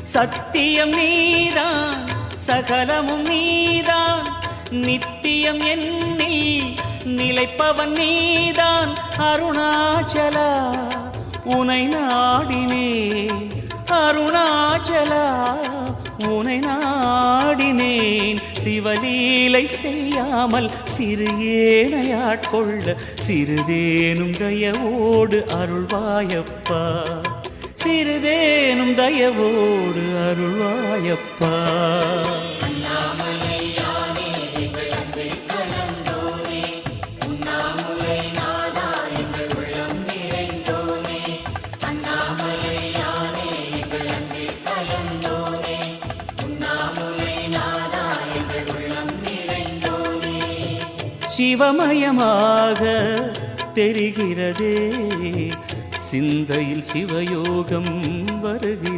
சத்தியம் நீதான் சகலமும் நீதான் நித்தியம் என்னில் நிலைப்பவன் நீதான் அருணாச்சலா உனை நாடினேன் அருணாச்சலா உனை நாடினேன் சிவலீலை செய்யாமல் சிறு ஏனையாட்கொள்ள சிறிதேனும் தயவோடு அருள்வாயப்பா சிறிதேனும் தயவோடு அருள்வாயப்பா சிவமயமாக தெரிகிறதே சிந்தையில் சிவயோகம் வருகிறது